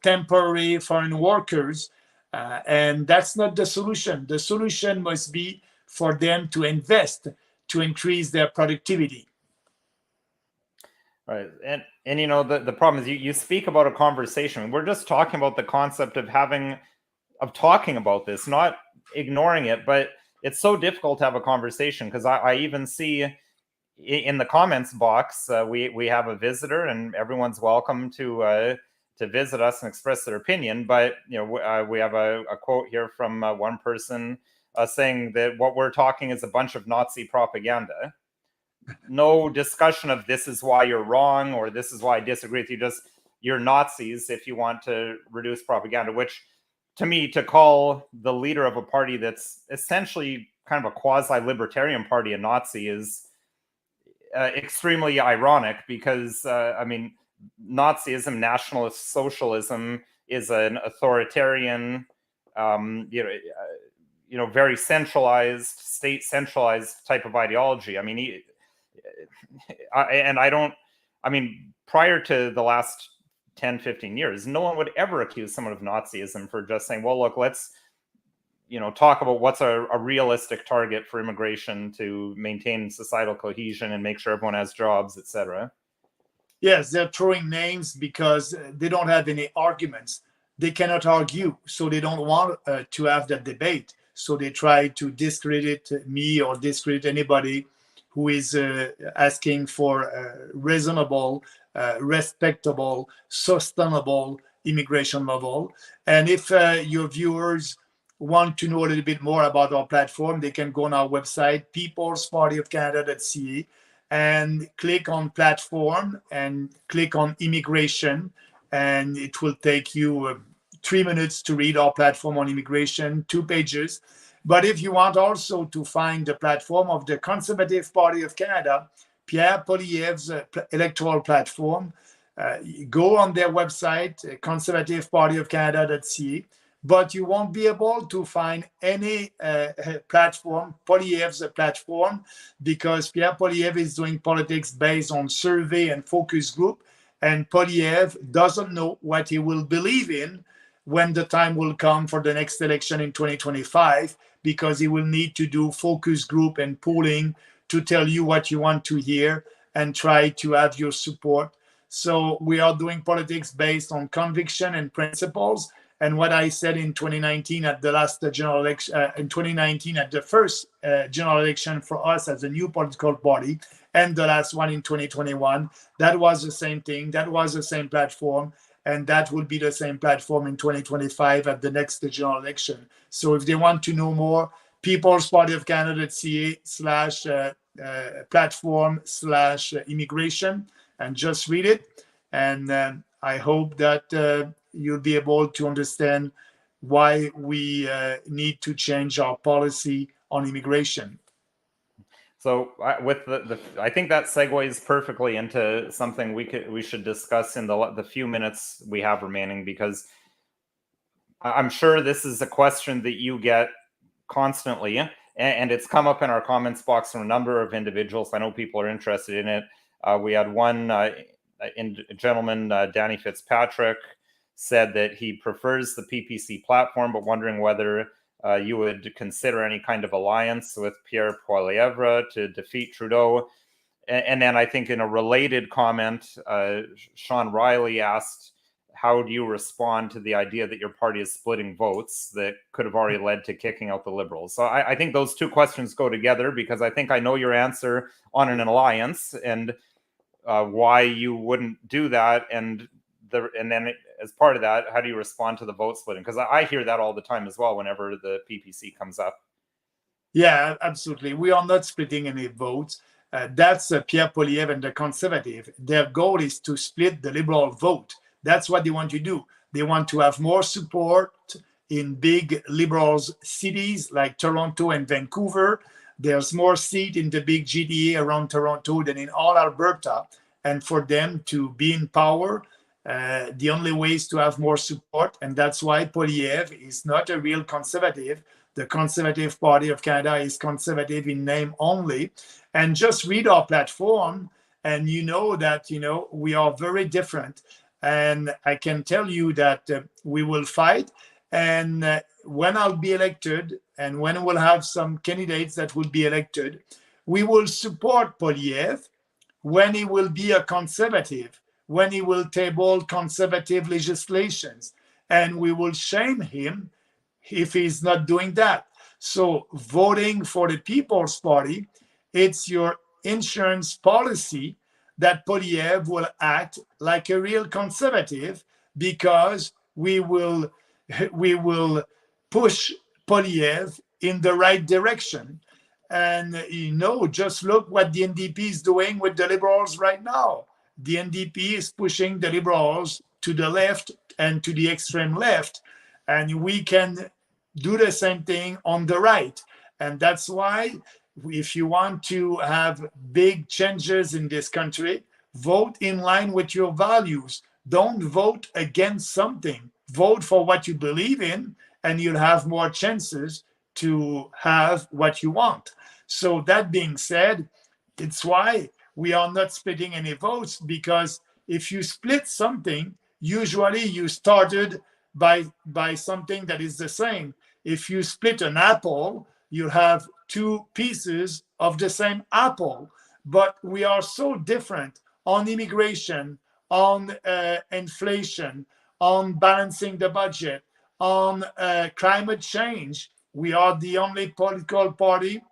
temporary foreign workers, and that's not the solution. The solution must be for them to invest to increase their productivity. Right. And the problem is you speak about a conversation. We're just talking about the concept of talking about this, not ignoring it, but it's so difficult to have a conversation because I even see in the comments box, we have a visitor, and everyone's welcome to visit us and express their opinion. But we have a quote here from one person saying that what we're talking is a bunch of Nazi propaganda. No discussion of this is why you're wrong or this is why I disagree with you. Just you're Nazis if you want to reduce propaganda. Which, to me, to call the leader of a party that's essentially kind of a quasi-libertarian party a Nazi is extremely ironic, because Nazism, nationalist socialism, is an authoritarian, very centralized, state-centralized type of ideology. Prior to the last 10, 15 years, no one would ever accuse someone of Nazism for just saying, well, look, let's talk about what's a realistic target for immigration to maintain societal cohesion and make sure everyone has jobs, etc. Yes, they're throwing names because they don't have any arguments. They cannot argue, so they don't want to have that debate. So they try to discredit me or discredit anybody who is asking for reasonable, respectable, sustainable immigration model. And if your viewers want to know a little bit more about our platform, they can go on our website, peoplespartyofcanada.ca, and click on platform and click on immigration, and it will take you 3 minutes to read our platform on immigration, 2 pages. But if you want also to find the platform of the Conservative Party of Canada, Pierre Poilievre's electoral platform, go on their website, conservativepartyofcanada.ca, but you won't be able to find any platform, Poilievre's platform, because Pierre Poilievre is doing politics based on survey and focus group, and Poilievre doesn't know what he will believe in when the time will come for the next election in 2025, because he will need to do focus group and polling to tell you what you want to hear and try to have your support. So we are doing politics based on conviction and principles. And what I said in 2019 at the last general election, in 2019 at the first general election for us as a new political party, and the last one in 2021, that was the same thing. That was the same platform. And that will be the same platform in 2025 at the next general election. So if they want to know more, peoplespartyofcanada.ca/platform/immigration, and just read it. And I hope that you'll be able to understand why we need to change our policy on immigration. So with I think that segues perfectly into something we should discuss in the few minutes we have remaining, because I'm sure this is a question that you get constantly, and it's come up in our comments box from a number of individuals. I know people are interested in it. We had one gentleman, Danny Fitzpatrick, said that he prefers the PPC platform, but wondering whether you would consider any kind of alliance with Pierre Poilievre to defeat Trudeau. And then I think in a related comment, Sean Riley asked, how do you respond to the idea that your party is splitting votes that could have already led to kicking out the Liberals? So I think those two questions go together, because I think I know your answer on an alliance and why you wouldn't do that. And then as part of that, how do you respond to the vote splitting? Because I hear that all the time as well whenever the PPC comes up. Yeah, absolutely. We are not splitting any votes. That's Pierre Poilievre and the Conservative. Their goal is to split the Liberal vote. That's what they want to do. They want to have more support in big Liberals cities like Toronto and Vancouver. There's more seat in the big GTA around Toronto than in all Alberta. And for them to be in power, the only way is to have more support. And that's why Poilievre is not a real conservative. The Conservative Party of Canada is conservative in name only. And just read our platform, and you know that, we are very different. And I can tell you that we will fight. And when I'll be elected, and when we'll have some candidates that will be elected, we will support Poilievre when he will be a conservative, when he will table conservative legislations. And we will shame him if he's not doing that. So voting for the People's Party, it's your insurance policy that Poilievre will act like a real conservative, because we will push Poilievre in the right direction. And just look what the NDP is doing with the Liberals right now. The NDP is pushing the Liberals to the left and to the extreme left, and we can do the same thing on the right. And that's why, if you want to have big changes in this country, vote in line with your values. Don't vote against something. Vote for what you believe in, and you'll have more chances to have what you want. So that being said, it's why we are not splitting any votes, because if you split something, usually you started by something that is the same. If you split an apple, you have two pieces of the same apple. But we are so different on immigration, on inflation, on balancing the budget, on climate change. We are the only political party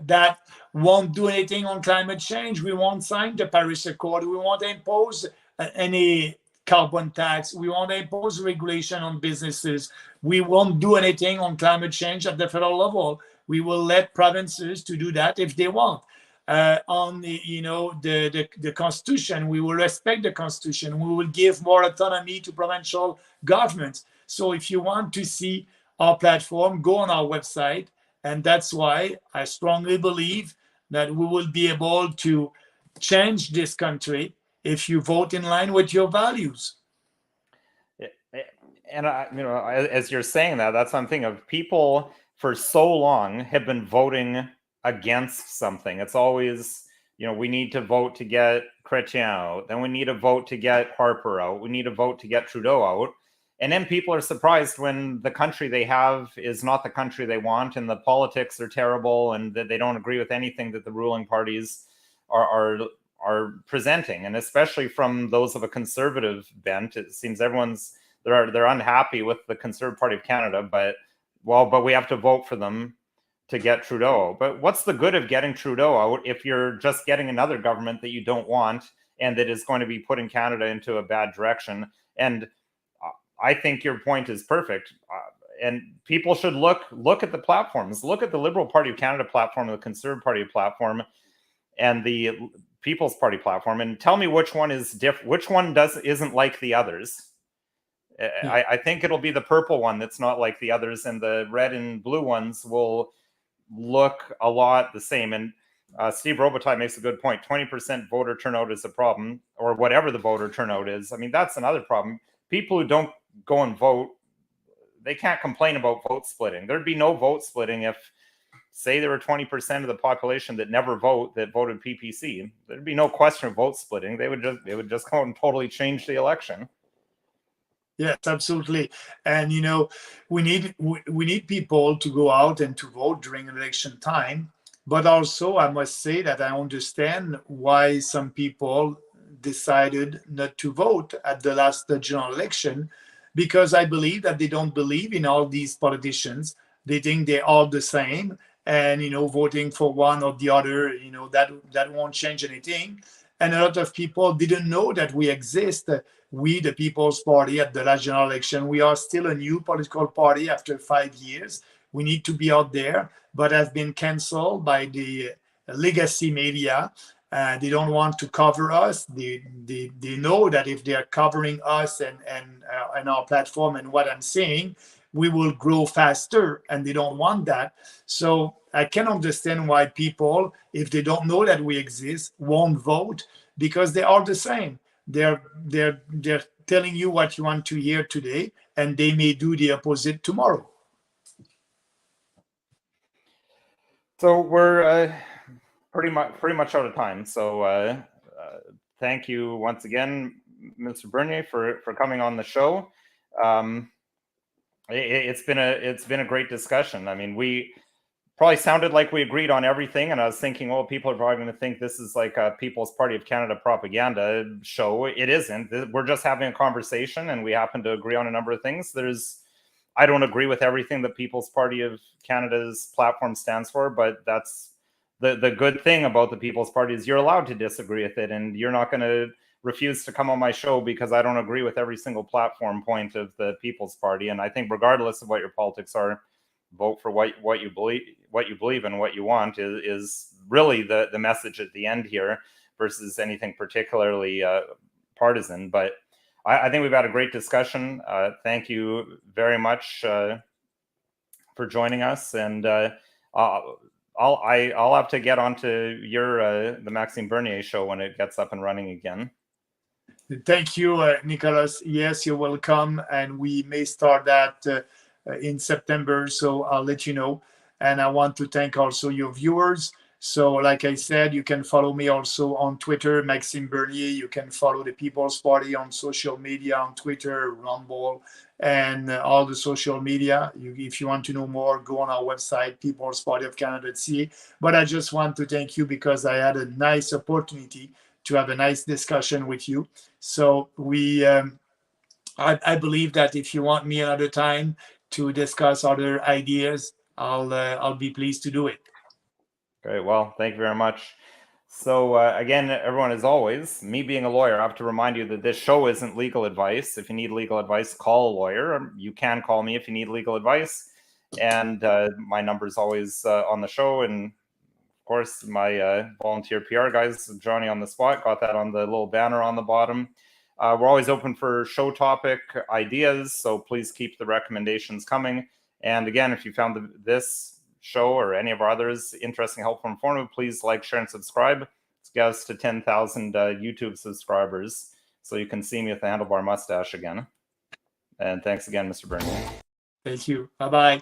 that won't do anything on climate change. We won't sign the Paris Accord. We won't impose any carbon tax. We won't impose regulation on businesses. We won't do anything on climate change at the federal level. We will let provinces to do that if they want. On the Constitution, we will respect the Constitution. We will give more autonomy to provincial governments. So if you want to see our platform, go on our website. And that's why I strongly believe that we will be able to change this country if you vote in line with your values. And as you're saying that, that's something of people for so long have been voting against something. It's always, we need to vote to get Chrétien out. Then we need a vote to get Harper out. We need a vote to get Trudeau out. And then people are surprised when the country they have is not the country they want, and the politics are terrible, and that they don't agree with anything that the ruling parties are presenting. And especially from those of a conservative bent, it seems they're unhappy with the Conservative Party of Canada, but we have to vote for them to get Trudeau. But what's the good of getting Trudeau out if you're just getting another government that you don't want and that is going to be putting Canada into a bad direction? And I think your point is perfect. And people should look at the platforms. Look at the Liberal Party of Canada platform, the Conservative Party platform, and the People's Party platform, and tell me which one is different, which one isn't like the others. I think it'll be the purple one that's not like the others, and the red and blue ones will look a lot the same. And Steve Robitaille makes a good point. 20% voter turnout is a problem, or whatever the voter turnout is. I mean, that's another problem. People who don't go and vote, they can't complain about vote splitting. There'd be no vote splitting if, say, there were 20% of the population that never vote that voted PPC. There'd be no question of vote splitting. They would just go and totally change the election. Yes, absolutely. And we need people to go out and to vote during election time. But also, I must say that I understand why some people decided not to vote at the last general election, because I believe that they don't believe in all these politicians. They think they're all the same, and voting for one or the other, that won't change anything. And a lot of people didn't know that we exist. We, the People's Party, at the last general election, we are still a new political party after 5 years. We need to be out there, but have been canceled by the legacy media. They don't want to cover us. They know that if they are covering us and our platform and what I'm saying, we will grow faster, and they don't want that. So I can understand why people, if they don't know that we exist, won't vote, because they are the same. They're telling you what you want to hear today, and they may do the opposite tomorrow. So we're pretty much out of time. So thank you once again, Mr. Bernier, for coming on the show. It's been a great discussion. I mean, we probably sounded like we agreed on everything, and I was thinking, oh, people are probably going to think this is like a People's Party of Canada propaganda show. It isn't. We're just having a conversation, and we happen to agree on a number of things. I don't agree with everything that People's Party of Canada's platform stands for, but that's the good thing about the People's Party is you're allowed to disagree with it, and you're not going to refuse to come on my show because I don't agree with every single platform point of the People's Party. And I think regardless of what your politics are, vote for what you believe and what you want is really the message at the end here, versus anything particularly partisan. But I think we've had a great discussion. Thank you very much for joining us, and I'll have to get onto the Maxime Bernier show when it gets up and running again. Thank you, Nicholas. Yes, you're welcome, and we may start that in September, so I'll let you know. And I want to thank also your viewers. So like I said, you can follow me also on Twitter, Maxime Bernier. You can follow the People's Party on social media, on Twitter, Rumble, and all the social media. If you want to know more, go on our website, peoplespartyofcanada.ca. But I just want to thank you because I had a nice opportunity to have a nice discussion with you. So I believe that if you want me another time to discuss other ideas, I'll be pleased to do it. Great. Well, thank you very much. So again, everyone, as always, me being a lawyer, I have to remind you that this show isn't legal advice. If you need legal advice, call a lawyer. You can call me if you need legal advice. And my number is always on the show. And of course, my volunteer PR guys, Johnny on the spot, got that on the little banner on the bottom. We're always open for show topic ideas, so please keep the recommendations coming. And again, if you found this show or any of our others interesting, helpful, informative, please like, share, and subscribe. Let's get us to 10,000 YouTube subscribers so you can see me with the handlebar mustache again. And thanks again, Mr. Bernier. Thank you. Bye-bye.